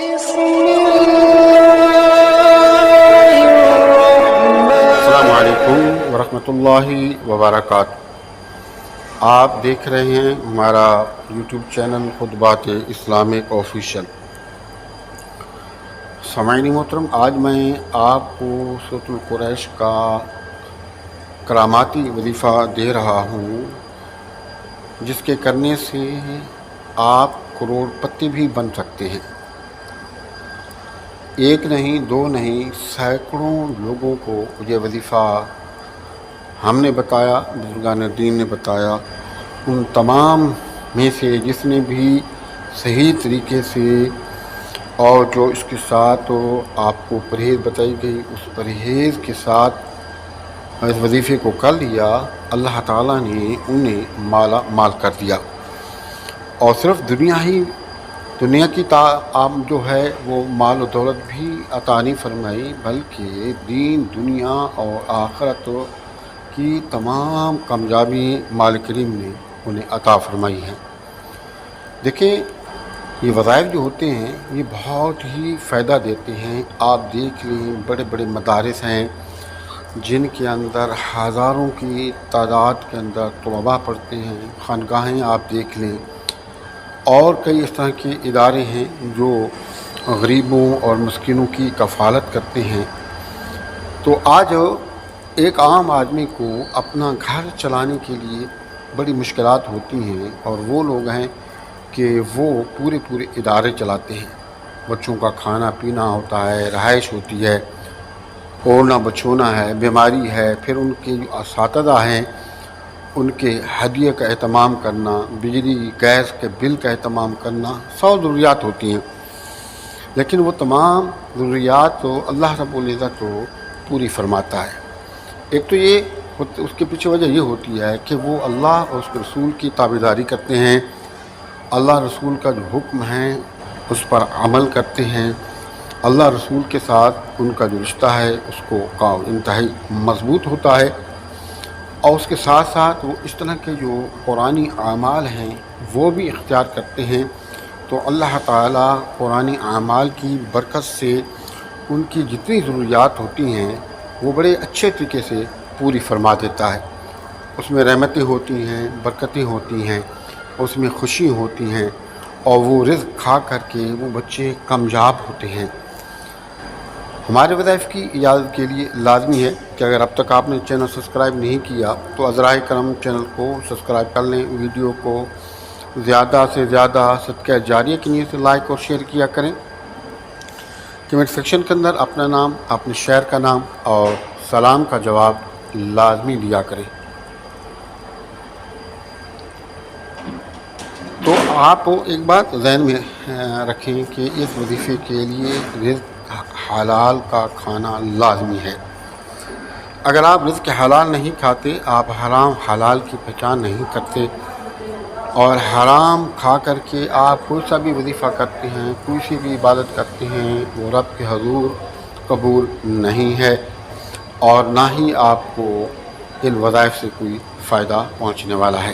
السلام علیکم ورحمۃ اللہ وبرکاتہ۔ آپ دیکھ رہے ہیں ہمارا یوٹیوب چینل خطبات اسلامک آفیشیل۔ سامعین محترم، آج میں آپ کو سورۃ القریش کا کراماتی وظیفہ دے رہا ہوں، جس کے کرنے سے آپ کروڑ پتی بھی بن سکتے ہیں۔ ایک نہیں، دو نہیں، سینکڑوں لوگوں کو یہ وظیفہ ہم نے بتایا، بزرگان دین نے بتایا۔ ان تمام میں سے جس نے بھی صحیح طریقے سے اور جو اس کے ساتھ آپ کو پرہیز بتائی گئی، اس پرہیز کے ساتھ اس وظیفے کو کر لیا، اللہ تعالیٰ نے انہیں مالا مال کر دیا۔ اور صرف دنیا کی جو ہے وہ مال و دولت بھی عطا نہیں فرمائی، بلکہ دین، دنیا اور آخرت کی تمام کامیابی مالک کریم نے انہیں عطا فرمائی ہیں۔ دیکھیں، یہ وظائف جو ہوتے ہیں یہ بہت ہی فائدہ دیتے ہیں۔ آپ دیکھ لیں، بڑے بڑے مدارس ہیں جن کے اندر ہزاروں کی تعداد کے اندر طلباء پڑھتے ہیں، خانقاہیں آپ دیکھ لیں، اور کئی اس طرح کے ادارے ہیں جو غریبوں اور مسکینوں کی کفالت کرتے ہیں۔ تو آج ایک عام آدمی کو اپنا گھر چلانے کے لیے بڑی مشکلات ہوتی ہیں، اور وہ لوگ ہیں کہ وہ پورے ادارے چلاتے ہیں۔ بچوں کا کھانا پینا ہوتا ہے، رہائش ہوتی ہے، اوڑھنا بچھونا ہے، بیماری ہے، پھر ان کے جو اساتذہ ہیں ان کے ہدیے کا اہتمام کرنا، بجلی گیس کے بل کا اہتمام کرنا، 100 ضروریات ہوتی ہیں۔ لیکن وہ تمام ضروریات تو اللہ رب العزت تو پوری فرماتا ہے۔ ایک تو یہ اس کے پیچھے وجہ یہ ہوتی ہے کہ وہ اللہ اور اس کے رسول کی تابعداری کرتے ہیں، اللہ رسول کا جو حکم ہے اس پر عمل کرتے ہیں، اللہ رسول کے ساتھ ان کا جو رشتہ ہے اس کو انتہائی مضبوط ہوتا ہے، اور اس کے ساتھ ساتھ وہ اس طرح کے جو قرآنی اعمال ہیں وہ بھی اختیار کرتے ہیں۔ تو اللہ تعالیٰ قرآنی اعمال کی برکت سے ان کی جتنی ضروریات ہوتی ہیں وہ بڑے اچھے طریقے سے پوری فرما دیتا ہے۔ اس میں رحمتیں ہوتی ہیں، برکتیں ہوتی ہیں، اس میں خوشی ہوتی ہیں، اور وہ رزق کھا کر کے وہ بچے کامیاب ہوتے ہیں۔ ہمارے وظائف کی اجازت کے لیے لازمی ہے کہ اگر اب تک آپ نے چینل سبسکرائب نہیں کیا تو عذرائے کرم چینل کو سبسکرائب کر لیں، ویڈیو کو زیادہ سے زیادہ صدقہ جاریہ کی نیت سے لائک اور شیئر کیا کریں۔ کمنٹ سیکشن کے اندر اپنا نام، اپنے شہر کا نام اور سلام کا جواب لازمی دیا کریں۔ تو آپ ایک بات ذہن میں رکھیں کہ اس وظیفے کے لیے رزق حلال کا کھانا لازمی ہے۔ اگر آپ رزق حلال نہیں کھاتے، آپ حرام حلال کی پہچان نہیں کرتے، اور حرام کھا کر کے آپ کوئی سا بھی وظیفہ کرتے ہیں، کوئی سی بھی عبادت کرتے ہیں، وہ رب کے حضور قبول نہیں ہے، اور نہ ہی آپ کو ان وظائف سے کوئی فائدہ پہنچنے والا ہے۔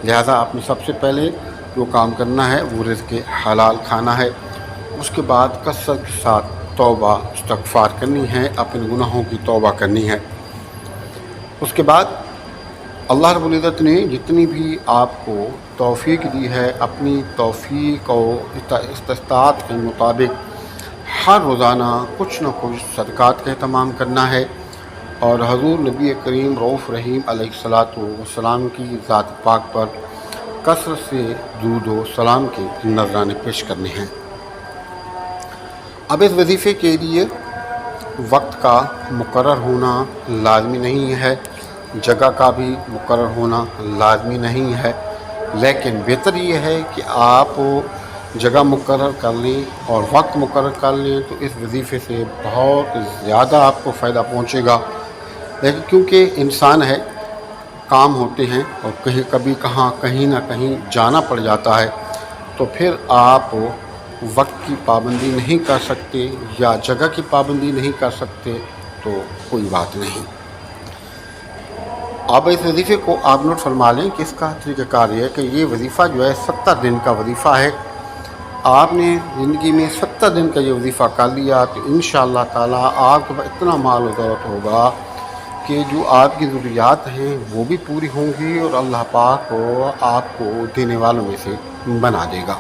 لہذا آپ نے سب سے پہلے جو کام کرنا ہے وہ رزق حلال کھانا ہے۔ اس کے بعد کثرت کے ساتھ توبہ استغفار کرنی ہے، اپنے گناہوں کی توبہ کرنی ہے۔ اس کے بعد اللہ رب العزت نے جتنی بھی آپ کو توفیق دی ہے، اپنی توفیق اور استطاعت کے مطابق ہر روزانہ کچھ نہ کچھ صدقات کا اہتمام کرنا ہے، اور حضور نبی کریم رؤوف رحیم علیہ السلام کی ذات پاک پر کثرت سے درود و سلام کے نذرانے پیش کرنے ہیں۔ اب اس وظیفے کے لیے وقت کا مقرر ہونا لازمی نہیں ہے، جگہ کا بھی مقرر ہونا لازمی نہیں ہے، لیکن بہتر یہ ہے کہ آپ جگہ مقرر کر لیں اور وقت مقرر کر لیں، تو اس وظیفے سے بہت زیادہ آپ کو فائدہ پہنچے گا۔ لیکن کیونکہ انسان ہے، کام ہوتے ہیں، اور کہیں نہ کہیں جانا پڑ جاتا ہے، تو پھر آپ وقت کی پابندی نہیں کر سکتے یا جگہ کی پابندی نہیں کر سکتے، تو کوئی بات نہیں۔ آپ اس وظیفے کو آپ نوٹ فرما لیں کہ اس کا طریقہ کار یہ ہے کہ یہ وظیفہ جو ہے 70 دن کا وظیفہ ہے۔ آپ نے زندگی میں 70 دن کا یہ وظیفہ کر لیا تو انشاءاللہ تعالی آپ کے پاس اتنا مال و دولت ہوگا کہ جو آپ کی ضروریات ہیں وہ بھی پوری ہوں گی، اور اللہ پاک کو آپ کو دینے والوں میں سے بنا دے گا،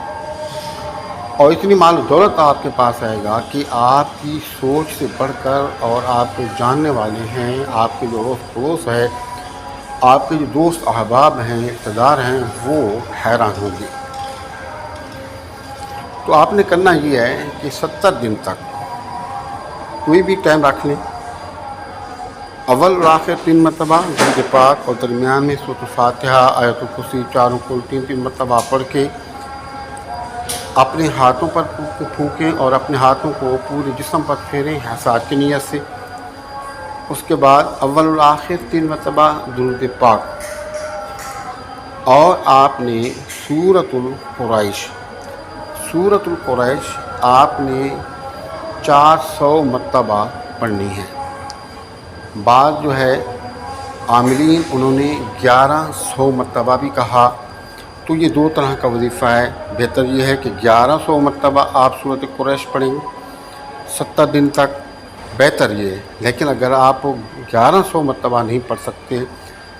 اور اتنی مال و دولت آپ کے پاس آئے گا کہ آپ کی سوچ سے بڑھ کر، اور آپ کے جاننے والے ہیں، آپ کے جو روس پڑوس ہے، آپ کے جو دوست احباب ہیں، رشتہ دار ہیں، وہ حیران ہوں گے۔ تو آپ نے کرنا یہ ہے کہ 70 دن تک کوئی بھی ٹائم رکھ لیں، اول اور آخر 3 مرتبہ درود پاک، اور درمیان میں سورۃ الفاتحہ، آیت الکرسی چاروں کل 3 مرتبہ پڑھ کے اپنے ہاتھوں پر پھونکیں، اور اپنے ہاتھوں کو پورے جسم پر پھیریں حساد کی نیت سے۔ اس کے بعد اول اور آخر 3 مرتبہ درود پاک، اور آپ نے سورۃ القریش آپ نے 400 مرتبہ پڑھنی ہے۔ بعض جو ہے عاملین انہوں نے 1100 مرتبہ بھی کہا، تو یہ 2 طرح کا وظیفہ ہے۔ بہتر یہ ہے کہ 1100 مرتبہ آپ سورۃ قریش پڑھیں 70 دن تک، بہتر یہ ہے۔ لیکن اگر آپ 1100 مرتبہ نہیں پڑھ سکتے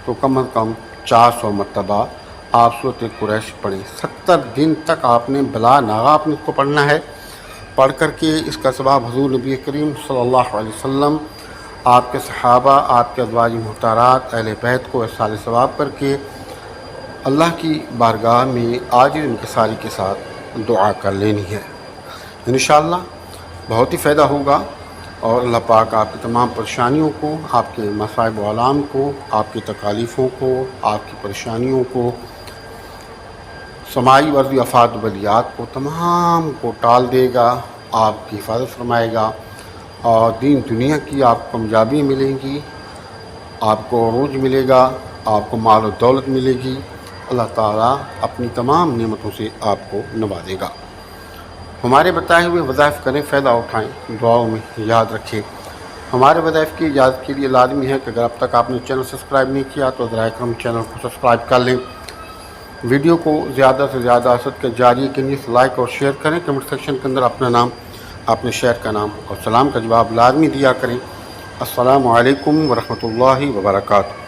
تو کم از کم 400 مرتبہ آپ سورۃ قریش پڑھیں۔ 70 دن تک آپ نے بلا ناغہ آپ نے اس کو پڑھنا ہے۔ پڑھ کر کے اس کا ثواب حضور نبی کریم صلی اللہ علیہ وسلم، آپ کے صحابہ، آپ کے ازواج محترات، اہل بیت کو احصال ثواب کر کے اللہ کی بارگاہ میں عاجز انکساری کے ساتھ دعا کر لینی ہے۔ انشاءاللہ بہت ہی فائدہ ہوگا، اور اللہ پاک آپ کی تمام پریشانیوں کو، آپ کے مصائب و آلام کو، آپ کی تکالیفوں کو، آپ کی پریشانیوں کو، سماعی و ارضی آفات و بلیات کو، تمام کو ٹال دے گا، آپ کی حفاظت فرمائے گا، اور دین دنیا کی آپ کو کامیابی ملیں گی، آپ کو عروج ملے گا، آپ کو مال و دولت ملے گی۔ اللہ تعالیٰ اپنی تمام نعمتوں سے آپ کو نوازے گا۔ ہمارے بتائے ہوئے وظائف کریں، فائدہ اٹھائیں، دعاؤں میں یاد رکھیں۔ ہمارے وظائف کی اجازت کے لیے لازمی ہے کہ اگر اب تک آپ نے چینل سبسکرائب نہیں کیا تو ذرائع کرم چینل کو سبسکرائب کر لیں، ویڈیو کو زیادہ سے زیادہ اسد کے جاری کے لیے لائک اور شیئر کریں، کمنٹ سیکشن کے اندر اپنا نام، اپنے شہر کا نام اور سلام کا جواب لازمی دیا کریں۔ السلام علیکم ورحمۃ اللہ وبرکاتہ۔